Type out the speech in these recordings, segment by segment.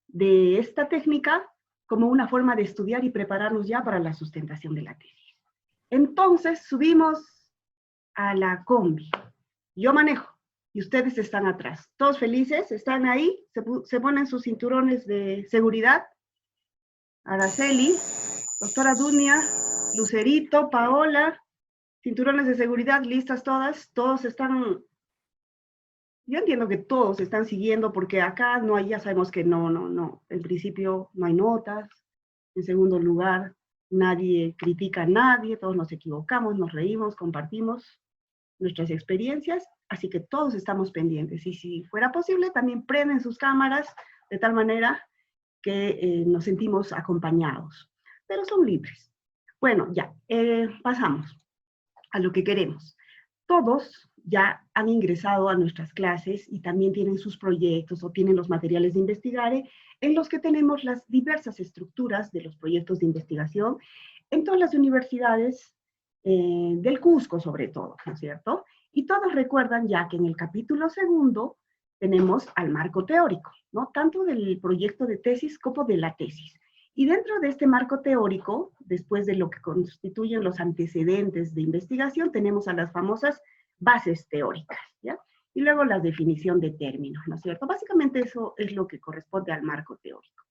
de esta técnica como una forma de estudiar y prepararnos ya para la sustentación de la tesis. Entonces subimos a la combi. Yo manejo y ustedes están atrás. ¿Todos felices? ¿Están ahí? ¿Se ponen sus cinturones de seguridad? Araceli, doctora Dunia, Lucerito, Paola, cinturones de seguridad, listas todas. Todos están... Yo entiendo que todos están siguiendo porque acá no hay, ya sabemos que no. En principio no hay notas. En segundo lugar, nadie critica a nadie, todos nos equivocamos, nos reímos, compartimos nuestras experiencias, así que todos estamos pendientes. Y si fuera posible, también prenden sus cámaras de tal manera que nos sentimos acompañados. Pero son libres. Bueno, ya, pasamos a lo que queremos. Todos ya han ingresado a nuestras clases y también tienen sus proyectos o tienen los materiales de Investigare en los que tenemos las diversas estructuras de los proyectos de investigación en todas las universidades del Cusco sobre todo, ¿no es cierto? Y todos recuerdan ya que en el capítulo segundo tenemos al marco teórico, ¿no? Tanto del proyecto de tesis como de la tesis. Y dentro de este marco teórico, después de lo que constituyen los antecedentes de investigación, tenemos a las famosas bases teóricas, ¿ya? Y luego la definición de términos, ¿no es cierto? Básicamente eso es lo que corresponde al marco teórico.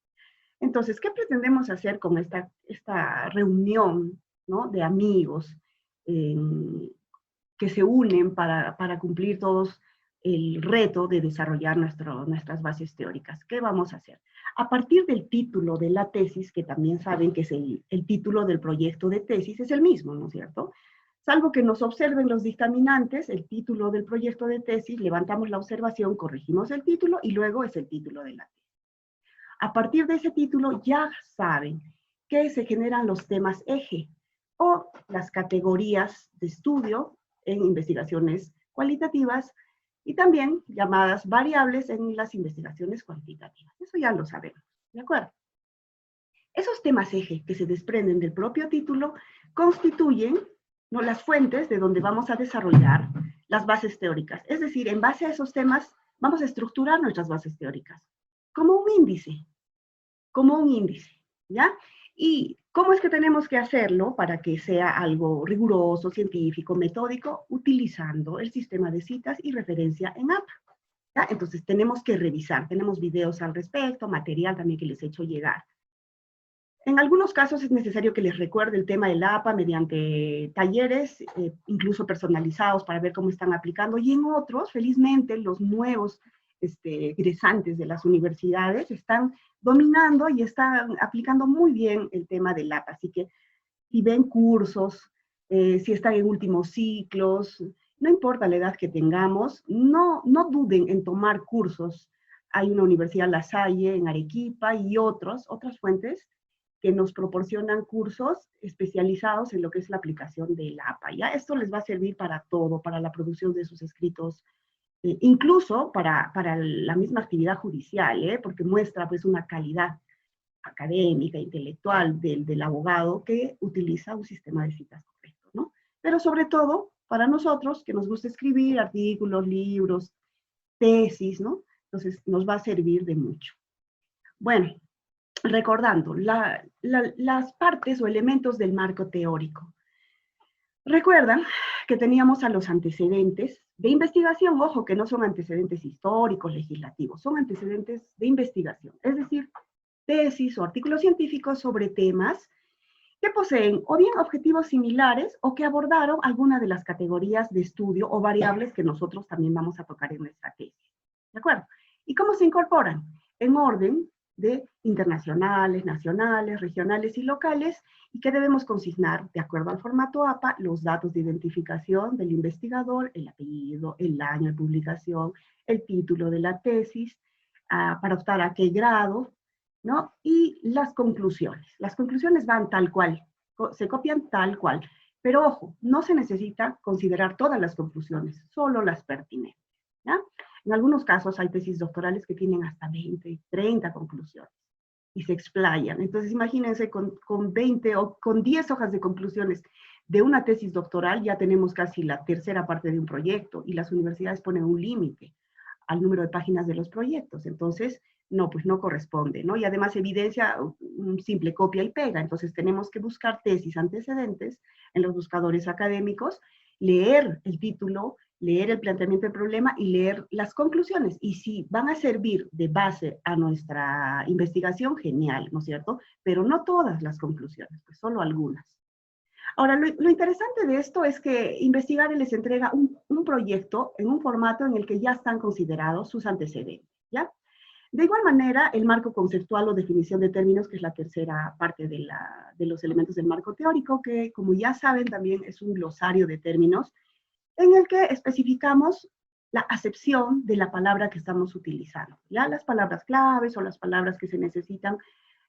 Entonces, ¿qué pretendemos hacer con esta reunión, ¿no?, de amigos que se unen para cumplir todos el reto de desarrollar nuestras bases teóricas? ¿Qué vamos a hacer? A partir del título de la tesis, que también saben que es el título del proyecto de tesis, es el mismo, ¿no es cierto? Salvo que nos observen los dictaminantes, el título del proyecto de tesis, levantamos la observación, corregimos el título y luego es el título de la tesis. A partir de ese título ya saben que se generan los temas eje o las categorías de estudio en investigaciones cualitativas y también llamadas variables en las investigaciones cuantitativas. Eso ya lo sabemos, ¿de acuerdo? Esos temas eje que se desprenden del propio título constituyen, ¿no?, las fuentes de donde vamos a desarrollar las bases teóricas. Es decir, en base a esos temas vamos a estructurar nuestras bases teóricas como un índice, ¿ya? ¿Y cómo es que tenemos que hacerlo para que sea algo riguroso, científico, metódico? Utilizando el sistema de citas y referencia en APA, ¿ya? Entonces tenemos que revisar, tenemos videos al respecto, material también que les he hecho llegar. En algunos casos es necesario que les recuerde el tema del APA mediante talleres, incluso personalizados para ver cómo están aplicando, y en otros, felizmente, los nuevos egresantes de las universidades están dominando y están aplicando muy bien el tema del APA. Así que si ven cursos, si están en últimos ciclos, no importa la edad que tengamos, no duden en tomar cursos. Hay una universidad La Salle en Arequipa y otras fuentes que nos proporcionan cursos especializados en lo que es la aplicación del APA, ¿ya? Esto les va a servir para todo, para la producción de sus escritos, incluso para la misma actividad judicial, porque muestra pues una calidad académica, intelectual del abogado que utiliza un sistema de citas correcto, ¿no? Pero sobre todo, para nosotros, que nos gusta escribir artículos, libros, tesis, ¿no? Entonces, nos va a servir de mucho. Bueno, recordando, las partes o elementos del marco teórico. Recuerdan que teníamos a los antecedentes de investigación, ojo, que no son antecedentes históricos, legislativos, son antecedentes de investigación, es decir, tesis o artículos científicos sobre temas que poseen o bien objetivos similares o que abordaron alguna de las categorías de estudio o variables que nosotros también vamos a tocar en nuestra tesis. ¿De acuerdo? ¿Y cómo se incorporan? En orden de internacionales, nacionales, regionales y locales, y que debemos consignar, de acuerdo al formato APA, los datos de identificación del investigador, el apellido, el año de publicación, el título de la tesis, para optar a qué grado, ¿no? Y las conclusiones. Las conclusiones van tal cual, se copian tal cual, pero ojo, no se necesita considerar todas las conclusiones, solo las pertinentes, ¿ya? En algunos casos hay tesis doctorales que tienen hasta 20, 30 conclusiones y se explayan. Entonces imagínense con 20 o con 10 hojas de conclusiones de una tesis doctoral ya tenemos casi la tercera parte de un proyecto y las universidades ponen un límite al número de páginas de los proyectos. Entonces No, pues no corresponde, ¿no? Y además evidencia un simple copia y pega. Entonces tenemos que buscar tesis antecedentes en los buscadores académicos, leer el título, leer el planteamiento del problema y leer las conclusiones. Y si van a servir de base a nuestra investigación, genial, ¿no es cierto? Pero no todas las conclusiones, pues solo algunas. Ahora, lo interesante de esto es que Investigare les entrega un proyecto en un formato en el que ya están considerados sus antecedentes, ¿ya? De igual manera, el marco conceptual o definición de términos, que es la tercera parte de los elementos del marco teórico, que como ya saben también es un glosario de términos en el que especificamos la acepción de la palabra que estamos utilizando, ya las palabras claves o las palabras que se necesitan,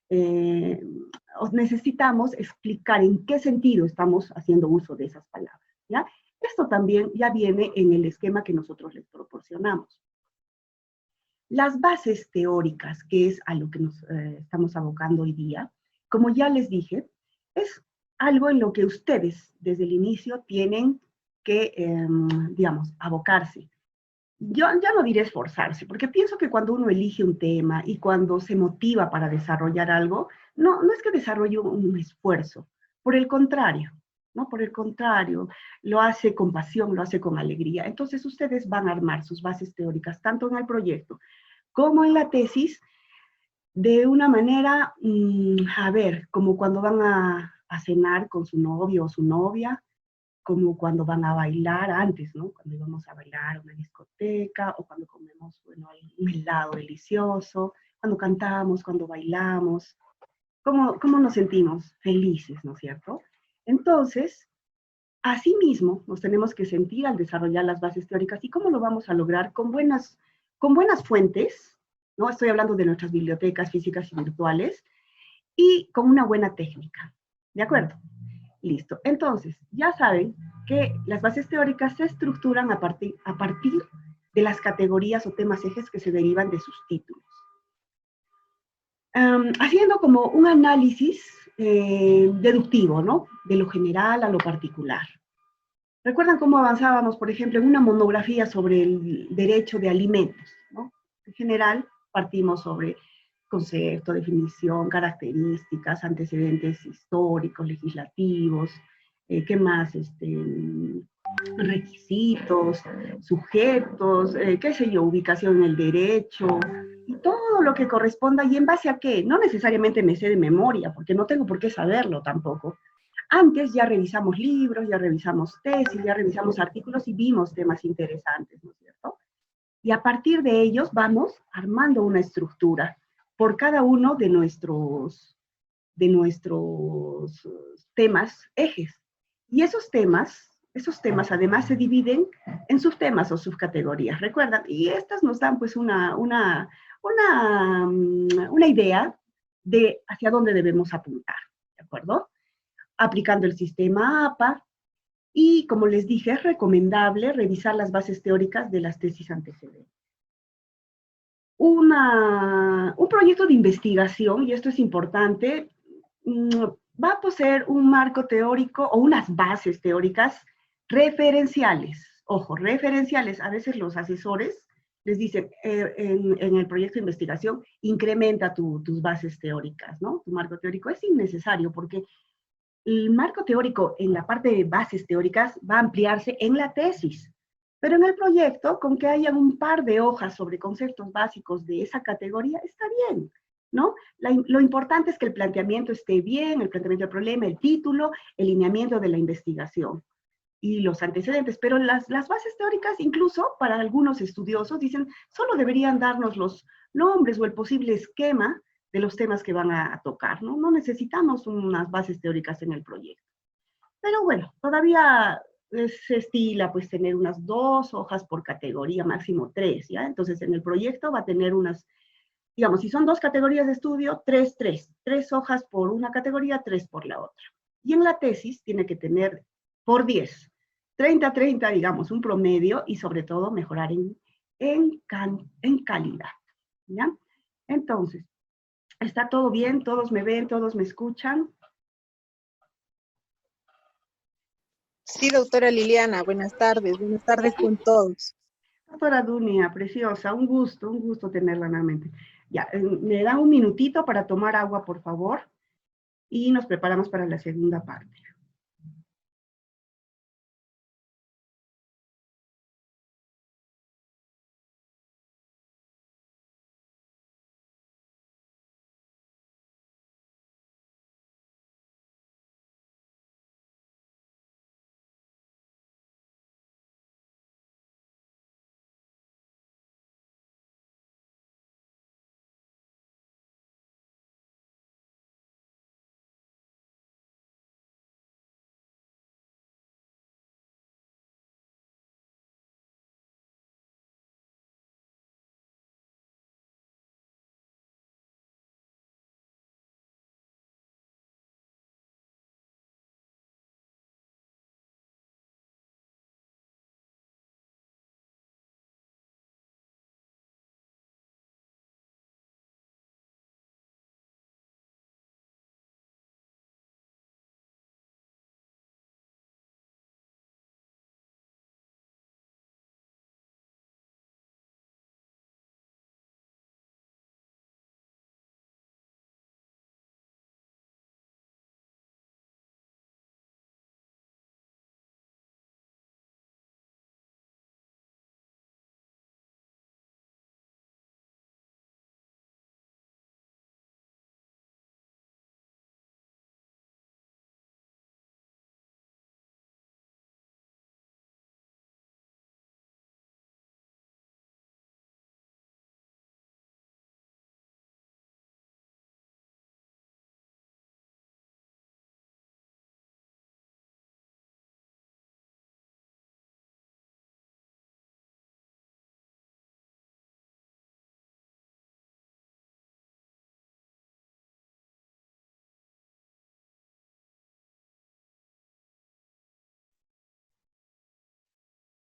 o necesitamos explicar en qué sentido estamos haciendo uso de esas palabras, ¿ya? Esto también ya viene en el esquema que nosotros les proporcionamos. Las bases teóricas, que es a lo que nos estamos abocando hoy día, como ya les dije, es algo en lo que ustedes desde el inicio tienen que, digamos, abocarse. Yo ya no diré esforzarse, porque pienso que cuando uno elige un tema y cuando se motiva para desarrollar algo, no es que desarrolle un esfuerzo, por el contrario, ¿no? Por el contrario, lo hace con pasión, lo hace con alegría. Entonces ustedes van a armar sus bases teóricas, tanto en el proyecto como en la tesis, de una manera, a ver, como cuando van a cenar con su novio o su novia, como cuando van a bailar antes, ¿no? Cuando íbamos a bailar a una discoteca, o cuando comemos, bueno, un helado delicioso, cuando cantamos, cuando bailamos, ¿cómo nos sentimos? Felices, ¿no es cierto? Entonces, asimismo, nos tenemos que sentir al desarrollar las bases teóricas. ¿Y cómo lo vamos a lograr? Con buenas fuentes, ¿no? Estoy hablando de nuestras bibliotecas físicas y virtuales, y con una buena técnica. ¿De acuerdo? Listo. Entonces, ya saben que las bases teóricas se estructuran a partir de las categorías o temas ejes que se derivan de sus títulos. Haciendo como un análisis deductivo, ¿no? De lo general a lo particular. ¿Recuerdan cómo avanzábamos, por ejemplo, en una monografía sobre el derecho de alimentos, ¿no? En general, partimos sobre concepto, definición, características, antecedentes históricos, legislativos, ¿qué más? Requisitos, sujetos, qué sé yo, ubicación en el derecho, y todo lo que corresponda, ¿y en base a qué? No necesariamente me sé de memoria, porque no tengo por qué saberlo tampoco. Antes ya revisamos libros, ya revisamos tesis, ya revisamos artículos y vimos temas interesantes, ¿no es cierto? Y a partir de ellos vamos armando una estructura por cada uno de nuestros temas ejes. Y esos temas además se dividen en subtemas o subcategorías, ¿recuerdan? Y estas nos dan pues una idea de hacia dónde debemos apuntar, ¿de acuerdo? Aplicando el sistema APA, y como les dije, es recomendable revisar las bases teóricas de las tesis antecedentes. Un proyecto de investigación, y esto es importante, va a poseer un marco teórico o unas bases teóricas referenciales. Ojo, referenciales. A veces los asesores les dicen en el proyecto de investigación, incrementa tus bases teóricas, ¿no? Tu marco teórico es innecesario porque el marco teórico en la parte de bases teóricas va a ampliarse en la tesis. Pero en el proyecto, con que hayan un par de hojas sobre conceptos básicos de esa categoría, está bien, ¿no? Lo importante es que el planteamiento esté bien, el planteamiento del problema, el título, el lineamiento de la investigación y los antecedentes. Pero las bases teóricas, incluso para algunos estudiosos, dicen, solo deberían darnos los nombres o el posible esquema de los temas que van a tocar, ¿no? No necesitamos unas bases teóricas en el proyecto. Pero bueno, todavía se estila pues tener unas 2 hojas por categoría, máximo 3, ¿ya? Entonces en el proyecto va a tener unas, digamos, si son 2 categorías de estudio, 3 hojas por una categoría, 3 por la otra. Y en la tesis tiene que tener por 10, 30, digamos, un promedio, y sobre todo mejorar en calidad, ¿ya? Entonces, ¿está todo bien? ¿Todos me ven? ¿Todos me escuchan? Sí, doctora Liliana, buenas tardes con todos. Doctora Dunia, preciosa, un gusto tenerla nuevamente. Ya, me dan un minutito para tomar agua, por favor, y nos preparamos para la segunda parte.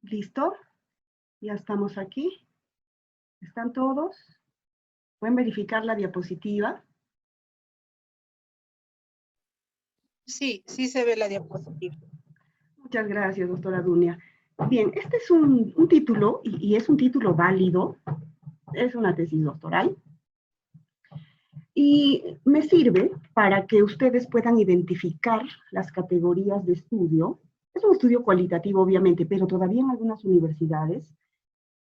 ¿Listo? Ya estamos aquí. ¿Están todos? ¿Pueden verificar la diapositiva? Sí, sí se ve la diapositiva. Muchas gracias, doctora Dunia. Bien, este es un título, y es un título válido, es una tesis doctoral, y me sirve para que ustedes puedan identificar las categorías de estudio. Es un estudio cualitativo, obviamente, pero todavía en algunas universidades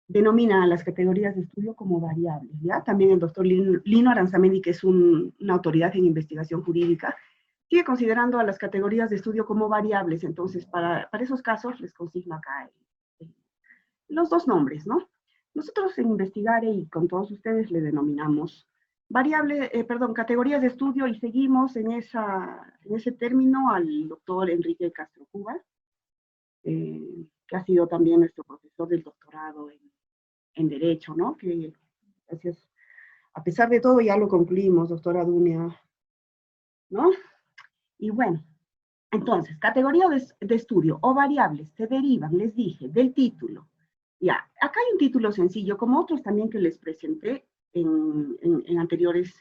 denominan a las categorías de estudio como variables, ¿ya? También el doctor Lino Aranzamendi, que es una autoridad en investigación jurídica, sigue considerando a las categorías de estudio como variables. Entonces, para esos casos les consigno acá los dos nombres, ¿no? Nosotros en Investigare y con todos ustedes le denominamos categorías de estudio, y seguimos en ese término al doctor Enrique Castro Cuba, que ha sido también nuestro profesor del doctorado en Derecho, ¿no? Que gracias, a pesar de todo ya lo concluimos, doctora Dunia, ¿no? Y bueno, entonces, categorías de estudio o variables se derivan, les dije, del título. Ya, acá hay un título sencillo, como otros también que les presenté en anteriores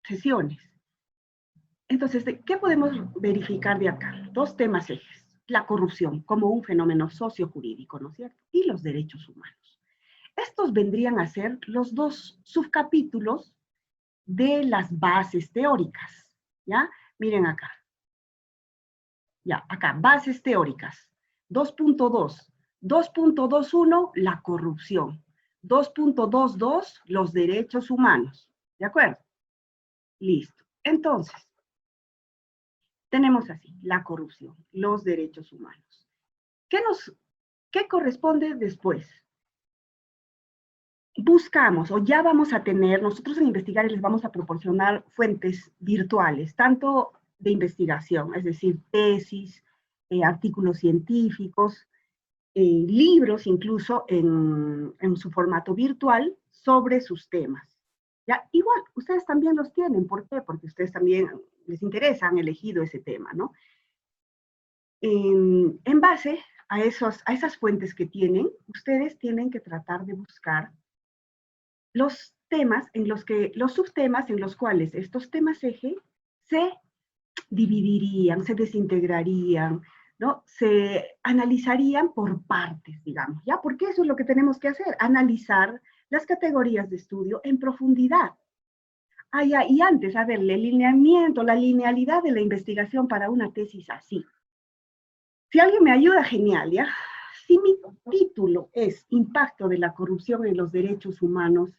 sesiones. Entonces, ¿qué podemos verificar de acá? Dos temas ejes. La corrupción como un fenómeno sociojurídico, ¿no es cierto? Y los derechos humanos. Estos vendrían a ser los dos subcapítulos de las bases teóricas, ¿ya? Miren acá. Ya, acá, bases teóricas. 2.2. 2.21, la corrupción. 2.22, los derechos humanos. ¿De acuerdo? Listo. Entonces, tenemos así, la corrupción, los derechos humanos. ¿Qué corresponde después? Buscamos, o ya vamos a tener, nosotros en Investigar les vamos a proporcionar fuentes virtuales, tanto de investigación, es decir, tesis, artículos científicos, libros incluso en su formato virtual sobre sus temas. ¿Ya? Igual, ustedes también los tienen. ¿Por qué? Porque ustedes también les interesa, han elegido ese tema, ¿no? En base a esas fuentes que tienen, ustedes tienen que tratar de buscar los temas los subtemas en los cuales estos temas eje se dividirían, se desintegrarían, ¿no? Se analizarían por partes, digamos, ¿ya? Porque eso es lo que tenemos que hacer, analizar las categorías de estudio en profundidad. Ah, ya, y antes, a ver, el lineamiento, la linealidad de la investigación para una tesis así. Si alguien me ayuda, genial, ¿ya? Si mi título es Impacto de la corrupción en los derechos humanos,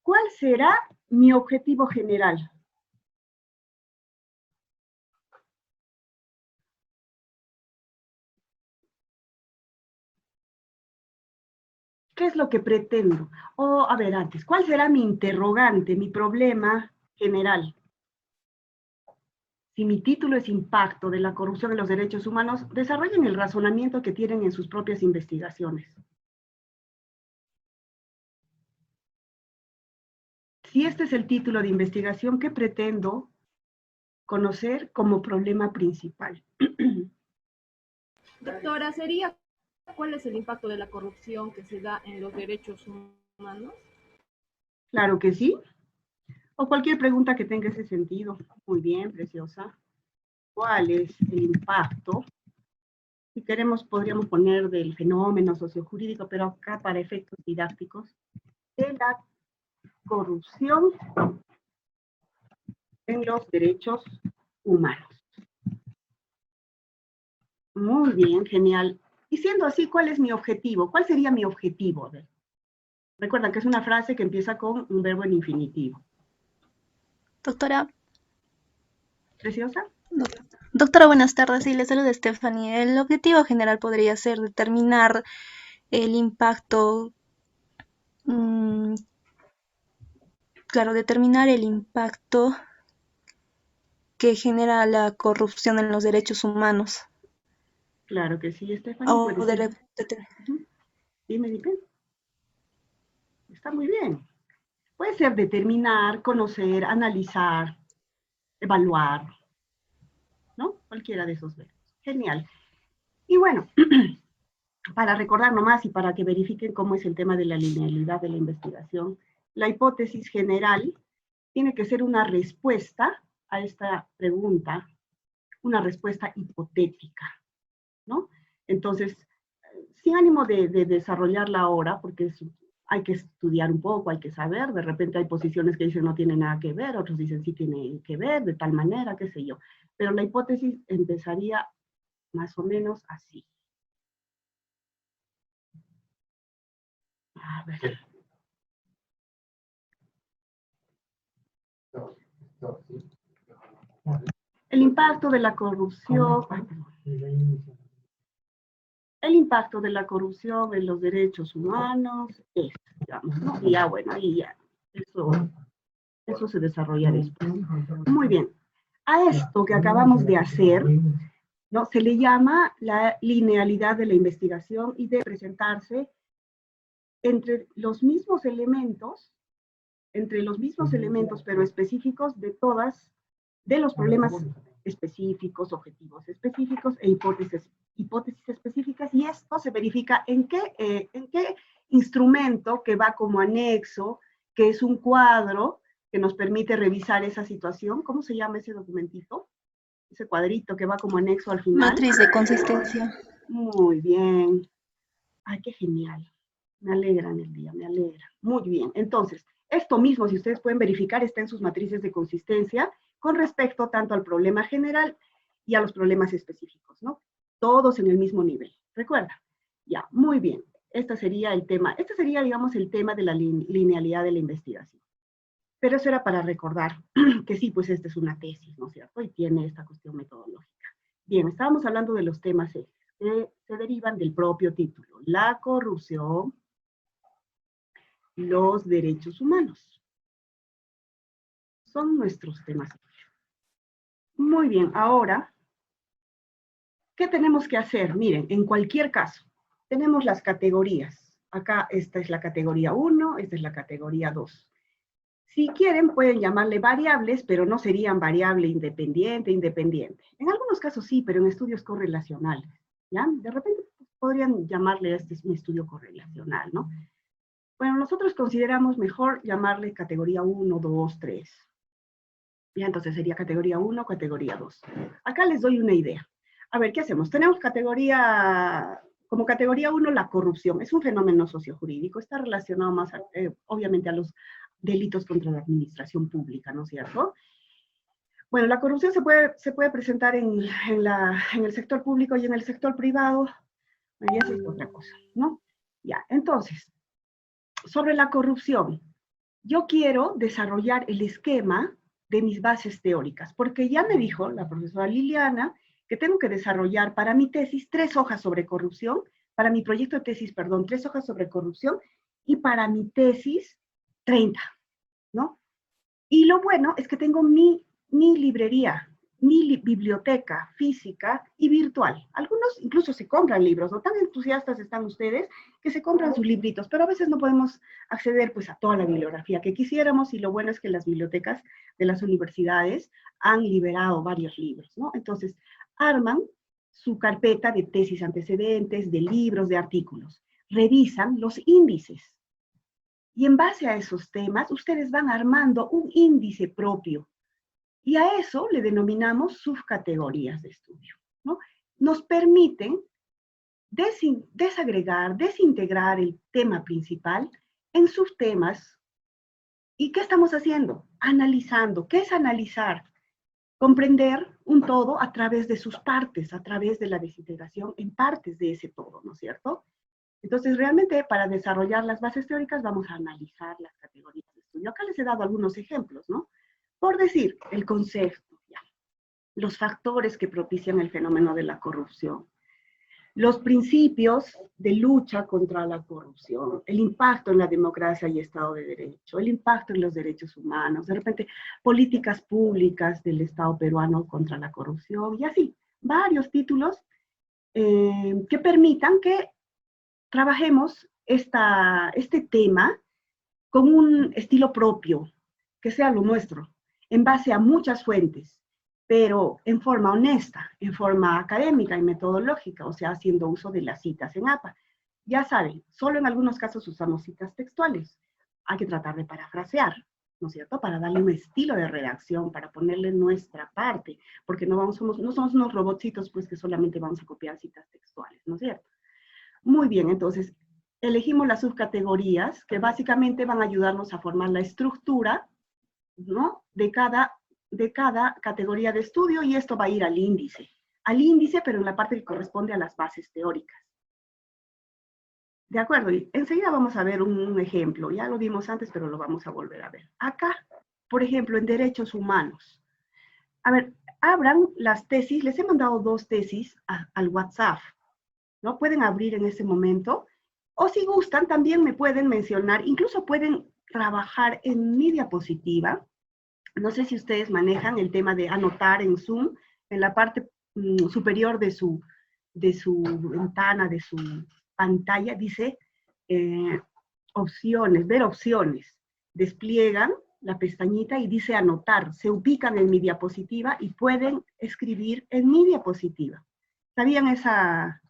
¿cuál será mi objetivo general? ¿Qué es lo que pretendo? O, a ver, antes, ¿cuál será mi interrogante, mi problema general? Si mi título es Impacto de la corrupción en los derechos humanos, desarrollen el razonamiento que tienen en sus propias investigaciones. Si este es el título de investigación, ¿qué pretendo conocer como problema principal? Doctora, ¿cuál es el impacto de la corrupción que se da en los derechos humanos? Claro que sí. O cualquier pregunta que tenga ese sentido. Muy bien, preciosa. ¿Cuál es el impacto? Si queremos, podríamos poner del fenómeno sociojurídico, pero acá para efectos didácticos, de la corrupción en los derechos humanos. Muy bien, genial. Y siendo así, ¿cuál es mi objetivo? ¿Cuál sería mi objetivo? Recuerdan que es una frase que empieza con un verbo en infinitivo. Doctora, ¿Preciosa? doctora, buenas tardes. Sí, le saluda Stephanie. El objetivo general podría ser determinar el impacto, determinar el impacto que genera la corrupción en los derechos humanos. Claro que sí, Stephanie. O Dime. Está muy bien. Puede ser determinar, conocer, analizar, evaluar, ¿no? Cualquiera de esos verbos. Genial. Y bueno, para recordar nomás y para que verifiquen cómo es el tema de la linealidad de la investigación, la hipótesis general tiene que ser una respuesta a esta pregunta, una respuesta hipotética, ¿no? Entonces, sin ánimo de desarrollarla ahora, porque hay que estudiar un poco, hay que saber, de repente hay posiciones que dicen no tiene nada que ver, otros dicen sí tiene que ver, de tal manera, qué sé yo. Pero la hipótesis empezaría más o menos así. A ver. El impacto de la corrupción. El impacto de la corrupción en los derechos humanos es, digamos, ¿no? Y ya, bueno, ahí ya, eso se desarrolla después. Muy bien. A esto que acabamos de hacer, ¿no? Se le llama la linealidad de la investigación y de presentarse entre los mismos elementos, pero específicos de los problemas específicos, objetivos específicos e hipótesis específicas, y esto se verifica en qué instrumento que va como anexo, que es un cuadro que nos permite revisar esa situación. ¿Cómo se llama ese documentito? Ese cuadrito que va como anexo al final. Matriz de consistencia. Muy bien. Ay, qué genial. Me alegra en el día, me alegra. Muy bien. Entonces, esto mismo, si ustedes pueden verificar, está en sus matrices de consistencia con respecto tanto al problema general y a los problemas específicos, ¿no? Todos en el mismo nivel. ¿Recuerda? Ya, muy bien. Este sería, digamos, el tema de la linealidad de la investigación. Pero eso era para recordar que sí, pues esta es una tesis, ¿no es cierto? Y tiene esta cuestión metodológica. Bien, estábamos hablando de los temas que se derivan del propio título. La corrupción, los derechos humanos. Son nuestros temas. Muy bien, ahora, ¿qué tenemos que hacer? Miren, en cualquier caso, tenemos las categorías. Acá esta es la categoría 1, esta es la categoría 2. Si quieren, pueden llamarle variables, pero no serían variable independiente. En algunos casos sí, pero en estudios correlacionales, ¿ya? De repente podrían llamarle este es un estudio correlacional, ¿no? Bueno, nosotros consideramos mejor llamarle categoría 1, 2, 3. Ya, entonces sería categoría 1, categoría 2. Acá les doy una idea. A ver, ¿qué hacemos? Tenemos categoría Como categoría 1, la corrupción. Es un fenómeno sociojurídico, está relacionado más, obviamente, a los delitos contra la administración pública, ¿no es cierto? Bueno, la corrupción se puede presentar en el sector público y en el sector privado, y eso es otra cosa, ¿no? Ya, entonces, sobre la corrupción, yo quiero desarrollar el esquema de mis bases teóricas, porque ya me dijo la profesora Liliana que tengo que desarrollar para mi tesis 3 hojas sobre corrupción, para mi proyecto de tesis, perdón, 3 hojas sobre corrupción, y para mi tesis 30, ¿no? Y lo bueno es que tengo mi librería, mi biblioteca física y virtual. Algunos incluso se compran libros, ¿no? Tan entusiastas están ustedes que se compran sus libritos, pero a veces no podemos acceder pues a toda la bibliografía que quisiéramos, y lo bueno es que las bibliotecas de las universidades han liberado varios libros, ¿no? Entonces, arman su carpeta de tesis antecedentes, de libros, de artículos. Revisan los índices. Y en base a esos temas, ustedes van armando un índice propio. Y a eso le denominamos subcategorías de estudio, ¿no? Nos permiten desagregar, desintegrar el tema principal en subtemas. ¿Y qué estamos haciendo? Analizando. ¿Qué es analizar? Comprender un todo a través de sus partes, a través de la desintegración en partes de ese todo, ¿no es cierto? Entonces, realmente, para desarrollar las bases teóricas, vamos a analizar las categorías de estudio. Acá les he dado algunos ejemplos, ¿no? Por decir, el concepto, ya, los factores que propician el fenómeno de la corrupción, los principios de lucha contra la corrupción, el impacto en la democracia y Estado de Derecho, el impacto en los derechos humanos, de repente, políticas públicas del Estado peruano contra la corrupción, y así, varios títulos que permitan que trabajemos este tema con un estilo propio, que sea lo nuestro, en base a muchas fuentes, pero en forma honesta, en forma académica y metodológica, o sea, haciendo uso de las citas en APA. Ya saben, solo en algunos casos usamos citas textuales. Hay que tratar de parafrasear, ¿no es cierto? Para darle un estilo de redacción, para ponerle nuestra parte, porque no somos unos robotcitos pues que solamente vamos a copiar citas textuales, ¿no es cierto? Muy bien, entonces elegimos las subcategorías que básicamente van a ayudarnos a formar la estructura, ¿no? de cada categoría de estudio, y esto va a ir al índice, pero en la parte que corresponde a las bases teóricas. De acuerdo, y enseguida vamos a ver un ejemplo, ya lo vimos antes, pero lo vamos a volver a ver. Acá, por ejemplo, en derechos humanos. A ver, abran las tesis, les he mandado 2 tesis al WhatsApp, ¿no? Pueden abrir en ese momento, o si gustan también me pueden mencionar, incluso pueden trabajar en mi diapositiva. No sé si ustedes manejan el tema de anotar en Zoom, en la parte superior de su ventana, de su pantalla, dice opciones, ver opciones. Despliegan la pestañita y dice anotar, se ubican en mi diapositiva y pueden escribir en mi diapositiva. ¿Sabían esa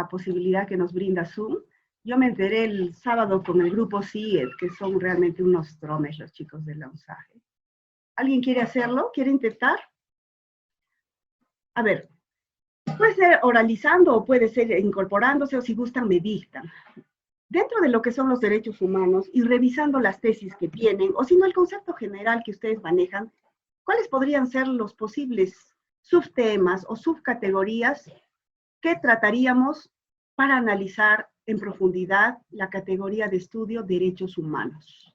posibilidad que nos brinda Zoom? Yo me enteré el sábado con el grupo CIED, que son realmente unos tromes los chicos de la UNSAGE. ¿Alguien quiere hacerlo? ¿Quiere intentar? A ver, puede ser oralizando o puede ser incorporándose, o si gustan me dictan. Dentro de lo que son los derechos humanos y revisando las tesis que tienen, o si no el concepto general que ustedes manejan, ¿cuáles podrían ser los posibles subtemas o subcategorías que trataríamos para analizar en profundidad la categoría de estudio derechos humanos?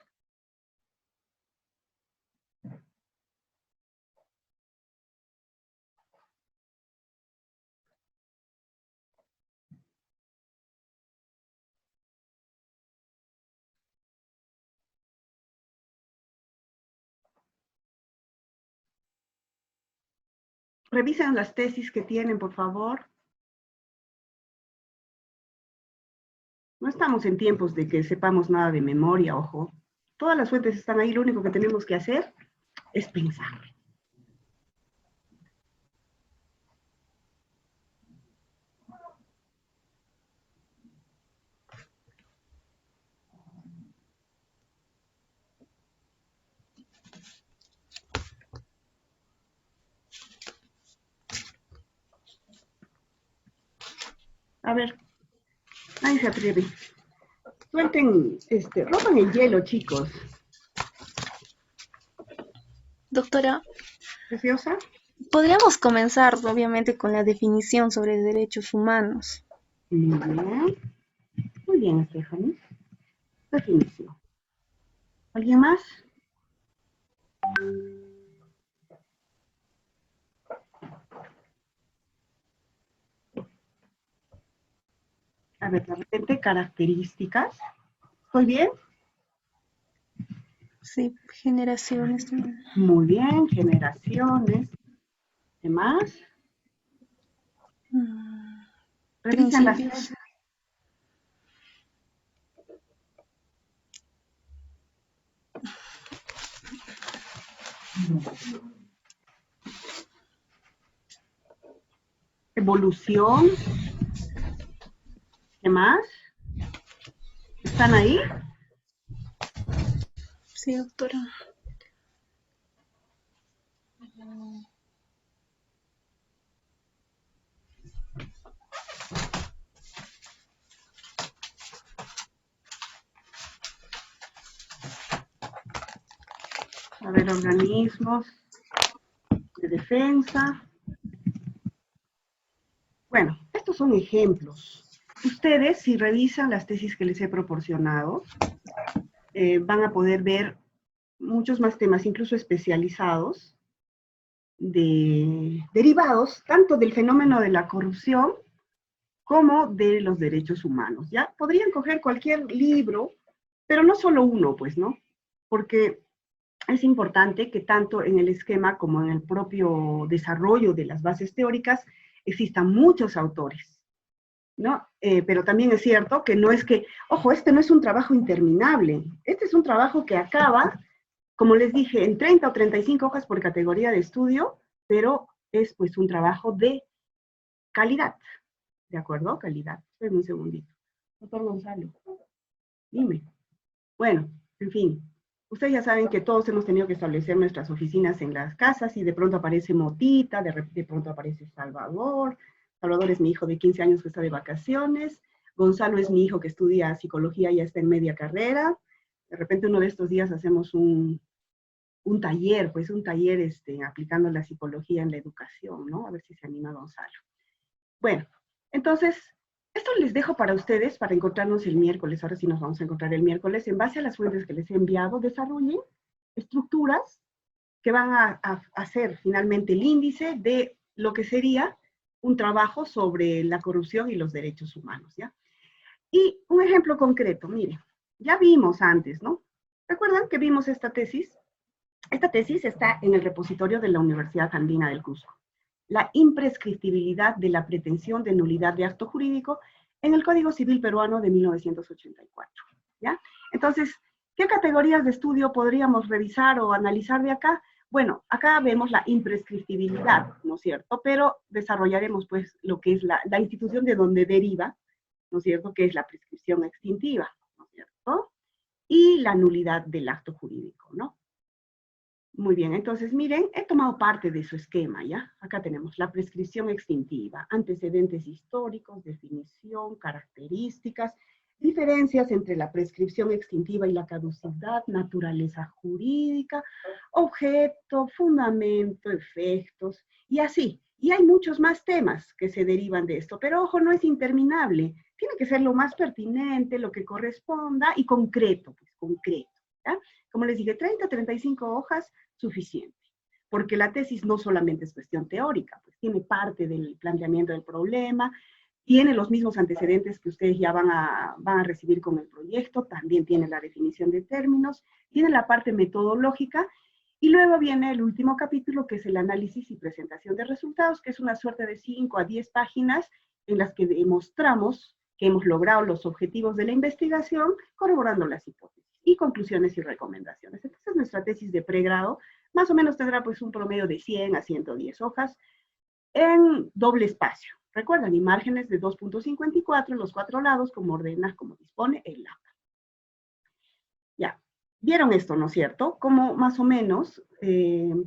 Revisen las tesis que tienen, por favor. No estamos en tiempos de que sepamos nada de memoria, ojo. Todas las fuentes están ahí, lo único que tenemos que hacer es pensar. A A ver, nadie se atreve. Suelten, rompan el hielo, chicos. Doctora, ¿Preciosa? podríamos comenzar obviamente con la definición sobre derechos humanos. Muy bien. Muy bien, Stephanie. Definición. ¿Alguien más? A ver, de repente, características. ¿Estoy bien? Sí, generaciones. Muy bien, generaciones. ¿Qué más? Revisen las Principios. tesis. Evolución. ¿Qué más? ¿Están ahí? Sí, doctora. A ver, organismos de defensa. Bueno, estos son ejemplos. Ustedes, si revisan las tesis que les he proporcionado, van a poder ver muchos más temas, incluso especializados, derivados tanto del fenómeno de la corrupción como de los derechos humanos, ¿ya? Podrían coger cualquier libro, pero no solo uno, pues, ¿no? Porque es importante que tanto en el esquema como en el propio desarrollo de las bases teóricas existan muchos autores, ¿no? Pero también es cierto que no es que, ojo, este no es un trabajo interminable, este es un trabajo que acaba, como les dije, en 30 o 35 hojas por categoría de estudio, pero es pues un trabajo de calidad, ¿de acuerdo? Calidad. Esperen un segundito. Doctor Gonzalo, dime. Bueno, en fin, ustedes ya saben que todos hemos tenido que establecer nuestras oficinas en las casas y de pronto aparece Motita, de pronto aparece Salvador. Salvador es mi hijo de 15 años que está de vacaciones. Gonzalo es mi hijo que estudia psicología y ya está en media carrera. De repente uno de estos días hacemos un taller, pues un taller aplicando la psicología en la educación, ¿no? A ver si se anima Gonzalo. Bueno, entonces, esto les dejo para ustedes, para encontrarnos el miércoles. Ahora sí nos vamos a encontrar el miércoles. En base a las fuentes que les he enviado, desarrollen estructuras que van a hacer finalmente el índice de lo que sería un trabajo sobre la corrupción y los derechos humanos, ¿ya? Y un ejemplo concreto, miren, ya vimos antes, ¿no? ¿Recuerdan que vimos esta tesis? Esta tesis está en el repositorio de la Universidad Andina del Cusco. La imprescriptibilidad de la pretensión de nulidad de acto jurídico en el Código Civil Peruano de 1984, ¿ya? Entonces, ¿qué categorías de estudio podríamos revisar o analizar de acá? Bueno, acá vemos la imprescriptibilidad, ¿no es cierto? Pero desarrollaremos, pues, lo que es la institución de donde deriva, ¿no es cierto?, que es la prescripción extintiva, ¿no es cierto? Y la nulidad del acto jurídico, ¿no? Muy bien, entonces miren, he tomado parte de su esquema, ¿ya? Acá tenemos la prescripción extintiva, antecedentes históricos, definición, características, diferencias entre la prescripción extintiva y la caducidad, naturaleza jurídica, objeto, fundamento, efectos, y así. Y hay muchos más temas que se derivan de esto, pero ojo, no es interminable. Tiene que ser lo más pertinente, lo que corresponda y concreto, pues concreto, ¿ya? Como les dije, 30, 35 hojas, suficiente. Porque la tesis no solamente es cuestión teórica, pues tiene parte del planteamiento del problema, tiene los mismos antecedentes que ustedes ya van a recibir con el proyecto, también tiene la definición de términos, tiene la parte metodológica, y luego viene el último capítulo, que es el análisis y presentación de resultados, que es una suerte de 5 a 10 páginas en las que demostramos que hemos logrado los objetivos de la investigación, corroborando las hipótesis, y conclusiones y recomendaciones. Entonces, nuestra tesis de pregrado más o menos tendrá pues un promedio de 100 a 110 hojas en doble espacio. Recuerdan, y márgenes de 2.54 en los 4 lados, como ordena, como dispone el aula. Ya, vieron esto, ¿no es cierto? Como más o menos,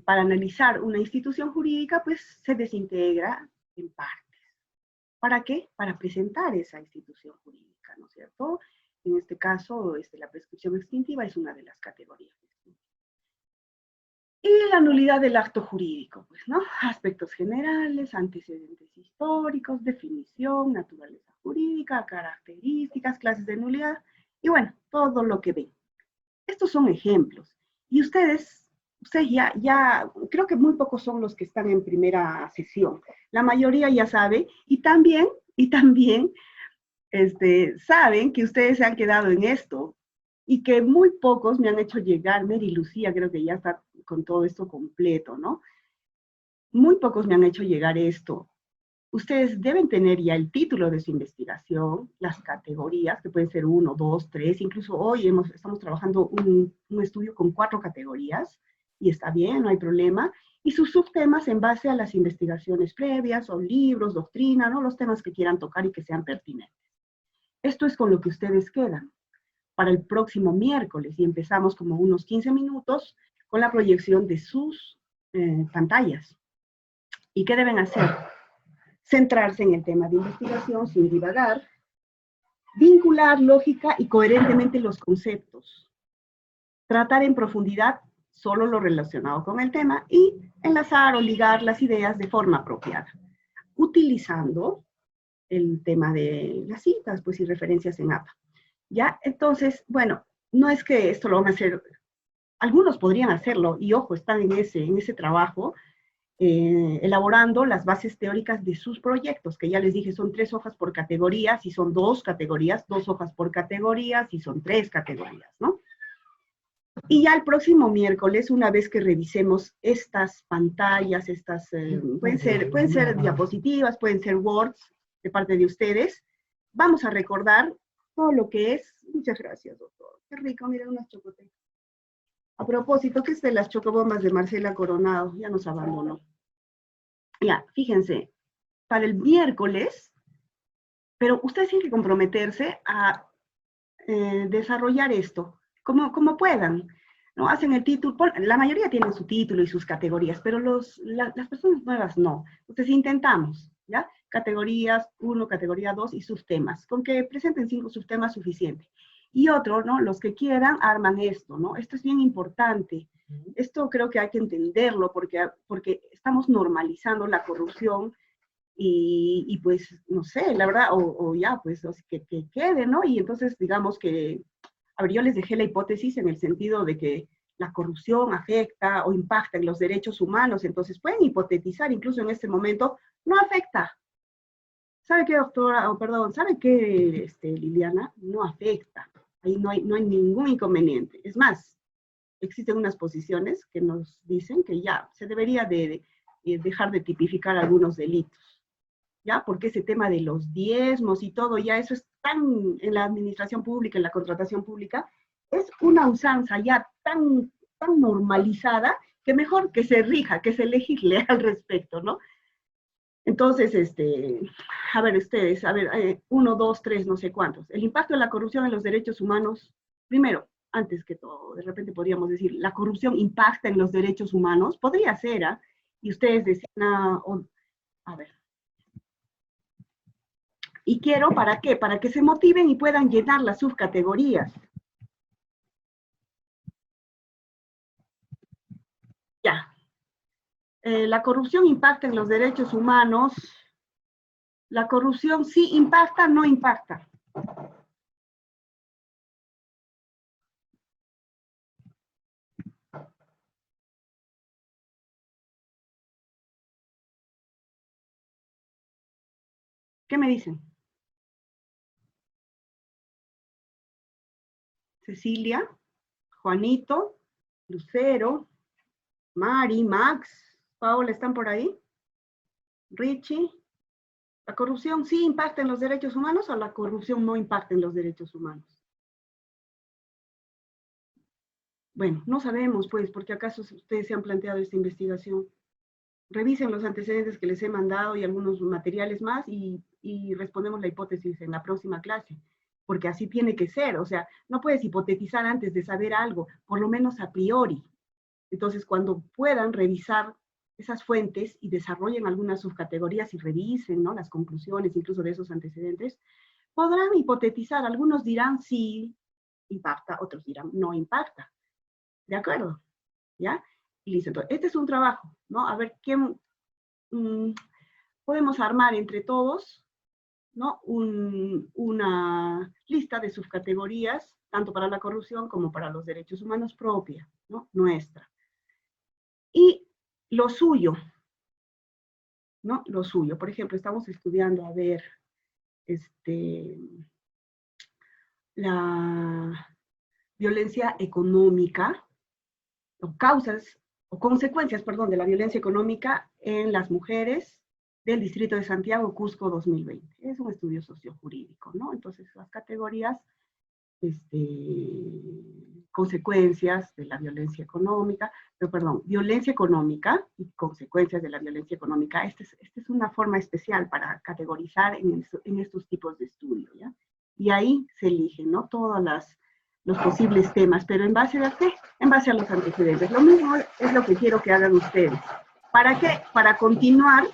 para analizar una institución jurídica, pues se desintegra en partes. ¿Para qué? Para presentar esa institución jurídica, ¿no es cierto? En este caso, la prescripción extintiva es una de las categorías. Y la nulidad del acto jurídico, pues, ¿no? Aspectos generales, antecedentes históricos, definición, naturaleza jurídica, características, clases de nulidad, y bueno, todo lo que ven. Estos son ejemplos. Y ustedes ya, creo que muy pocos son los que están en primera sesión. La mayoría ya sabe, y también saben que ustedes se han quedado en esto, y que muy pocos me han hecho llegar, Mary Lucía creo que ya está con todo esto completo, ¿no? Muy pocos me han hecho llegar esto. Ustedes deben tener ya el título de su investigación, las categorías, que pueden ser 1, 2, 3, incluso hoy estamos trabajando un estudio con 4 categorías, y está bien, no hay problema, y sus subtemas en base a las investigaciones previas, o libros, doctrina, ¿no? Los temas que quieran tocar y que sean pertinentes. Esto es con lo que ustedes quedan para el próximo miércoles, y empezamos como unos 15 minutos con la proyección de sus pantallas. ¿Y qué deben hacer? Centrarse en el tema de investigación sin divagar, vincular lógica y coherentemente los conceptos, tratar en profundidad solo lo relacionado con el tema y enlazar o ligar las ideas de forma apropiada, utilizando el tema de las citas, pues, y referencias en APA. ¿Ya? Entonces, bueno, no es que esto lo van a hacer, algunos podrían hacerlo, y ojo, están en ese trabajo, elaborando las bases teóricas de sus proyectos, que ya les dije, son 3 hojas por categoría, si son 2 categorías, 2 hojas por categoría, si son 3 categorías, ¿no? Y ya el próximo miércoles, una vez que revisemos estas pantallas, pueden ser diapositivas, pueden ser Words de parte de ustedes, vamos a recordar todo lo que es. Muchas gracias, doctor. Qué rico, miren unas chocotejas. A propósito, ¿qué es de las chocobombas de Marcela Coronado? Ya nos abandonó. Ya, fíjense, para el miércoles, pero ustedes tienen que comprometerse a desarrollar esto, como puedan, ¿no? Hacen el título, la mayoría tienen su título y sus categorías, pero las personas nuevas no. Entonces intentamos, ¿ya? Categorías 1, categoría 2 y subtemas. Con que presenten 5 subtemas suficiente. Y otro, ¿no? Los que quieran arman esto, ¿no? Esto es bien importante. Esto creo que hay que entenderlo porque estamos normalizando la corrupción y pues, no sé, la verdad, o ya, pues, que quede, ¿no? Y entonces, digamos que, a ver, yo les dejé la hipótesis en el sentido de que la corrupción afecta o impacta en los derechos humanos, entonces pueden hipotetizar incluso en este momento, no afecta. ¿Sabe qué, doctora? ¿Sabe qué, Liliana? No afecta. Ahí no hay ningún inconveniente. Es más, existen unas posiciones que nos dicen que ya se debería de dejar de tipificar algunos delitos, ¿ya? Porque ese tema de los diezmos y todo, ya eso es tan, en la administración pública, en la contratación pública, es una usanza ya tan normalizada, que mejor que se rija, que se legisle al respecto, ¿no? Entonces, a ver, ustedes, 1, 2, 3, no sé cuántos. El impacto de la corrupción en los derechos humanos, primero, antes que todo, de repente podríamos decir, la corrupción impacta en los derechos humanos, podría ser, ¿ah? Y ustedes decían, a ver. Y quiero, ¿para qué? Para que se motiven y puedan llenar las subcategorías. Ya. La corrupción impacta en los derechos humanos. La corrupción sí impacta, no impacta. ¿Qué me dicen? Cecilia, Juanito, Lucero, Mari, Max, Paola, ¿están por ahí? Richie. ¿La corrupción sí impacta en los derechos humanos o la corrupción no impacta en los derechos humanos? Bueno, no sabemos, pues, porque acaso ustedes se han planteado esta investigación. Revisen los antecedentes que les he mandado y algunos materiales más y respondemos la hipótesis en la próxima clase, porque así tiene que ser. O sea, no puedes hipotetizar antes de saber algo, por lo menos a priori. Entonces, cuando puedan revisar esas fuentes y desarrollen algunas subcategorías y revisen, ¿no?, las conclusiones incluso de esos antecedentes, podrán hipotetizar. Algunos dirán sí impacta, otros dirán no impacta. ¿De acuerdo? ¿Ya? Y listo. Entonces, este es un trabajo, ¿no? A ver qué podemos armar entre todos, ¿no?, una lista de subcategorías, tanto para la corrupción como para los derechos humanos propia, ¿no?, nuestra. Y lo suyo, ¿no? Lo suyo. Por ejemplo, estamos estudiando, a ver, la violencia económica, o causas, o consecuencias, perdón, de la violencia económica en las mujeres del Distrito de Santiago, Cusco 2020. Es un estudio sociojurídico, ¿no? Entonces, las categorías, consecuencias de la violencia económica, pero perdón, violencia económica y consecuencias de la violencia económica. Esta es una forma especial para categorizar en estos tipos de estudio, ¿ya? Y ahí se eligen, ¿no?, todos los posibles temas, pero ¿en base a qué? En base a los antecedentes. Lo mismo es lo que quiero que hagan ustedes. ¿Para qué? Para continuar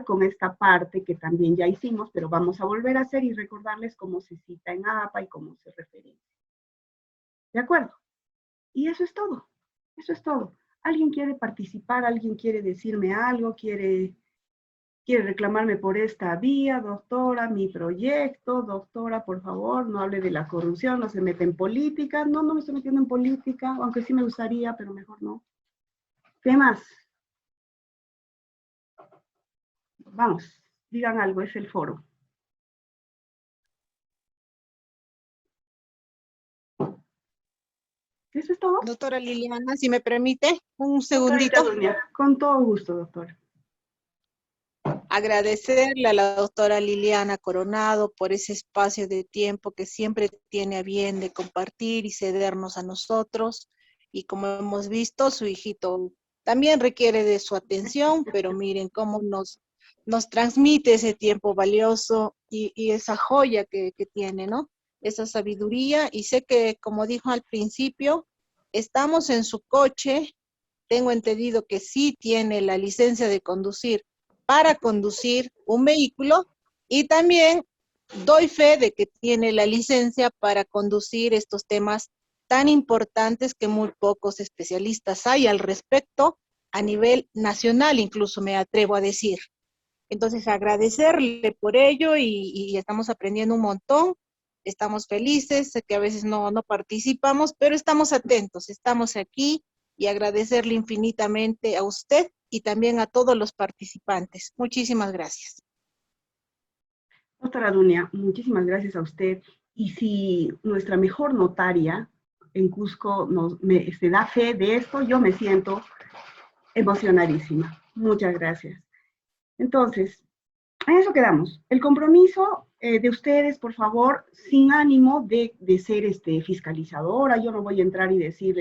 con esta parte que también ya hicimos, pero vamos a volver a hacer y recordarles cómo se cita en APA y cómo se referencia. ¿De acuerdo? Y eso es todo. Eso es todo. ¿Alguien quiere participar? ¿Alguien quiere decirme algo? ¿Quiere reclamarme por esta vía? Doctora, mi proyecto. Doctora, por favor, no hable de la corrupción, no se mete en política. No, no me estoy metiendo en política, aunque sí me gustaría, pero mejor no. ¿Qué más? Vamos, digan algo, es el foro. ¿Eso es todo? Doctora Liliana, si me permite, un segundito. Con todo gusto, doctora. Agradecerle a la doctora Liliana Coronado por ese espacio de tiempo que siempre tiene a bien de compartir y cedernos a nosotros. Y como hemos visto, su hijito también requiere de su atención, pero miren cómo nos transmite ese tiempo valioso y esa joya que tiene, ¿no? Esa sabiduría. Y sé que, como dijo al principio, estamos en su coche. Tengo entendido que sí tiene la licencia de conducir para conducir un vehículo, y también doy fe de que tiene la licencia para conducir estos temas tan importantes que muy pocos especialistas hay al respecto a nivel nacional, incluso me atrevo a decir. Entonces, agradecerle por ello y estamos aprendiendo un montón, estamos felices, sé que a veces no participamos, pero estamos atentos, estamos aquí, y agradecerle infinitamente a usted y también a todos los participantes. Muchísimas gracias. Doctora Dunia, muchísimas gracias a usted. Y si nuestra mejor notaria en Cusco se da fe de esto, yo me siento emocionadísima. Muchas gracias. Entonces, en eso quedamos. El compromiso de ustedes, por favor, sin ánimo de ser fiscalizadora. Yo no voy a entrar y decir,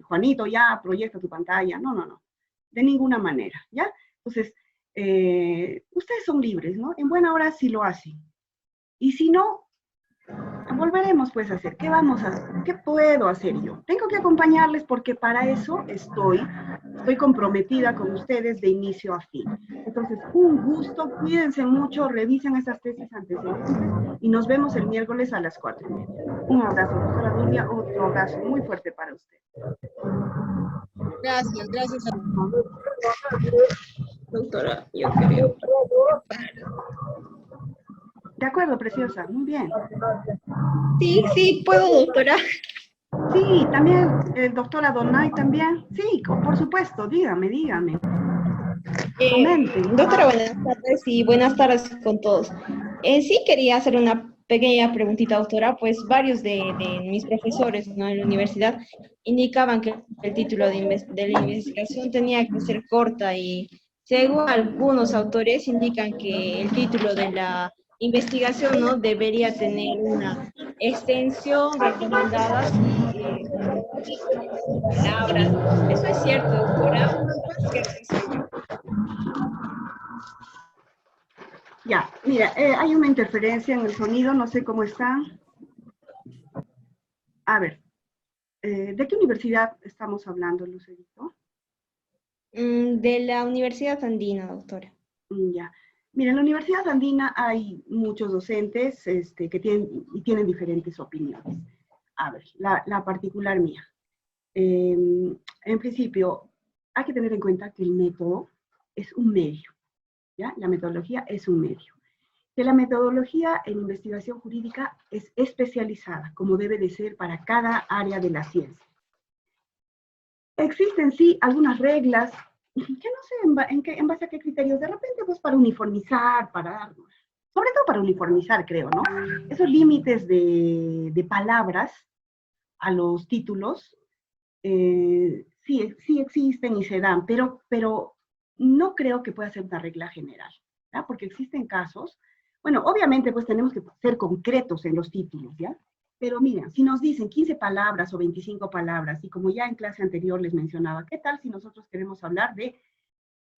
Juanito, ya, proyecta tu pantalla. No, no, no. De ninguna manera, ¿ya? Entonces, ustedes son libres, ¿no? En buena hora sí lo hacen. Y si no, volveremos pues a hacer. ¿Qué vamos a hacer? ¿Qué puedo hacer yo? Tengo que acompañarles porque para eso estoy comprometida con ustedes de inicio a fin. Entonces, un gusto, cuídense mucho, revisen esas tesis antecedentes y nos vemos el miércoles a las 4:30. Un abrazo, doctora Dunia, otro abrazo muy fuerte para usted. Gracias, gracias. Doctora, yo quería... De acuerdo, preciosa, muy bien. Sí, puedo, doctora. Sí, también, doctora Donay también. Sí, por supuesto, dígame. Doctora, buenas tardes y buenas tardes con todos. Sí quería hacer una pequeña preguntita, doctora. Pues varios de mis profesores, ¿no?, en la universidad indicaban que el título de la investigación tenía que ser corta, y según algunos autores indican que el título de la investigación, ¿no?, debería tener una extensión recomendada, palabras. ¿Eso es cierto, doctora? Ya, mira, hay una interferencia en el sonido, no sé cómo está. A ver, ¿de qué universidad estamos hablando, Lucerito? De la Universidad Andina, doctora. Ya. Mira, en la Universidad Andina hay muchos docentes que tienen diferentes opiniones. A ver, la particular mía. En principio, hay que tener en cuenta que el método es un medio, ¿ya? La metodología es un medio. Que la metodología en investigación jurídica es especializada, como debe de ser para cada área de la ciencia. Existen, sí, algunas reglas, que no sé en base a qué criterios, de repente, pues para uniformizar, sobre todo para uniformizar, creo, ¿no? Esos límites de palabras a los títulos, sí existen y se dan, pero no creo que pueda ser una regla general, ¿ya? Porque existen casos, bueno, obviamente pues tenemos que ser concretos en los títulos, ¿ya? Pero miren, si nos dicen 15 palabras o 25 palabras, y como ya en clase anterior les mencionaba, ¿qué tal si nosotros queremos hablar de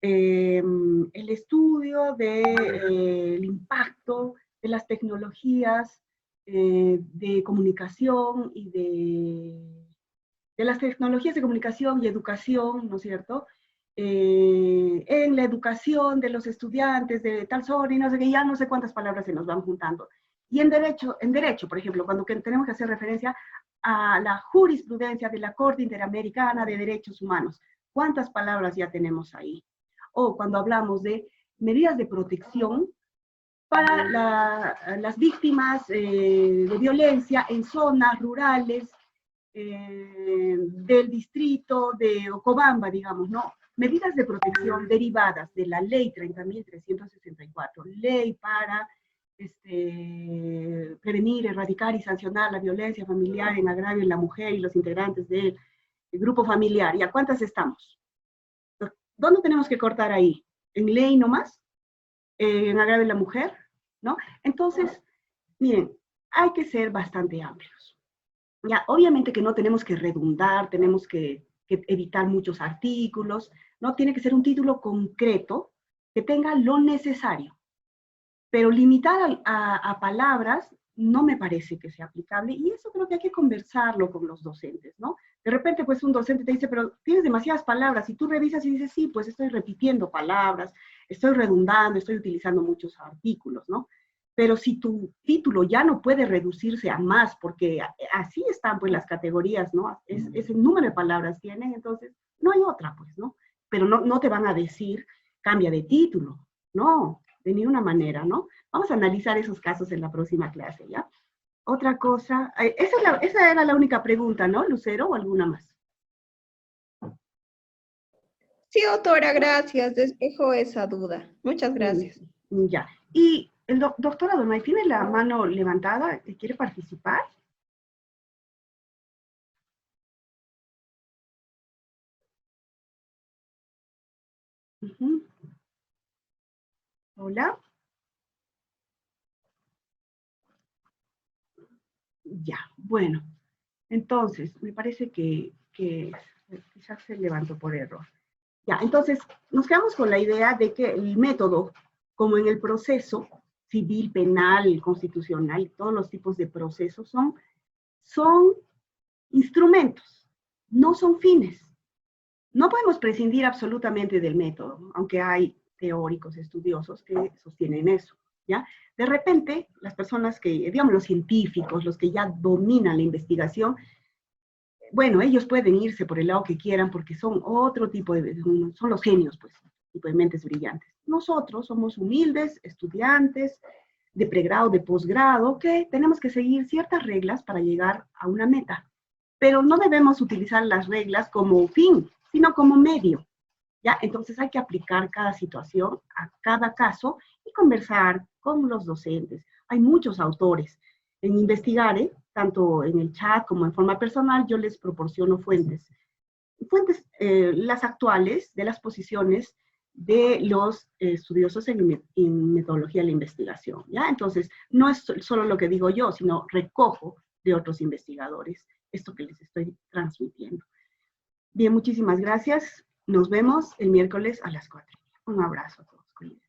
el estudio del impacto de las tecnologías de comunicación y de las tecnologías de comunicación y educación, ¿no es cierto? En la educación de los estudiantes de tal zona y no sé qué, ya no sé cuántas palabras se nos van juntando. Y en derecho, por ejemplo, cuando tenemos que hacer referencia a la jurisprudencia de la Corte Interamericana de Derechos Humanos, ¿cuántas palabras ya tenemos ahí? O cuando hablamos de medidas de protección para las víctimas de violencia en zonas rurales del distrito de Ocobamba, digamos, ¿no? Medidas de protección derivadas de la ley 30.364, ley para prevenir, erradicar y sancionar la violencia familiar en agravio en la mujer y los integrantes del grupo familiar. ¿Y a cuántas estamos? ¿Dónde tenemos que cortar ahí? ¿En ley nomás? ¿En agravio en la mujer? ¿No? Entonces, miren, hay que ser bastante amplios. Ya, obviamente que no tenemos que redundar, tenemos que evitar muchos artículos, ¿no? Tiene que ser un título concreto que tenga lo necesario. Pero limitar a palabras no me parece que sea aplicable, y eso creo que hay que conversarlo con los docentes, ¿no? De repente, pues un docente te dice, pero tienes demasiadas palabras, y tú revisas y dices, sí, pues estoy repitiendo palabras, estoy redundando, estoy utilizando muchos artículos, ¿no? Pero si tu título ya no puede reducirse a más, porque así están pues las categorías, ¿no? Ese número de palabras tienen, entonces no hay otra, pues, ¿no? Pero no te van a decir, cambia de título, no, de ninguna manera, ¿no? Vamos a analizar esos casos en la próxima clase, ¿ya? Otra cosa, esa era la única pregunta, ¿no, Lucero, o alguna más? Sí, doctora, gracias. Despejo esa duda. Muchas gracias. Ya. Y el doctora Donay, ¿tiene la mano levantada? ¿Quiere participar? Hola. Ya, bueno. Entonces, me parece que quizás se levantó por error. Ya, entonces, nos quedamos con la idea de que el método, como en el proceso civil, penal, constitucional, todos los tipos de procesos son instrumentos, no son fines. No podemos prescindir absolutamente del método, aunque hay teóricos estudiosos que sostienen eso, ¿ya? De repente, las personas que, digamos, los científicos, los que ya dominan la investigación, bueno, ellos pueden irse por el lado que quieran porque son otro tipo son los genios, pues, tipo de mentes brillantes. Nosotros somos humildes estudiantes de pregrado, de posgrado, que tenemos que seguir ciertas reglas para llegar a una meta. Pero no debemos utilizar las reglas como fin, sino como medio, ¿ya? Entonces hay que aplicar cada situación a cada caso y conversar con los docentes. Hay muchos autores. En Investigare, tanto en el chat como en forma personal, yo les proporciono fuentes. Las actuales de las posiciones de los estudiosos en metodología de la investigación, ¿ya? Entonces, no es solo lo que digo yo, sino recojo de otros investigadores esto que les estoy transmitiendo. Bien, muchísimas gracias. Nos vemos el miércoles a las 4. Un abrazo a todos. Cuídense.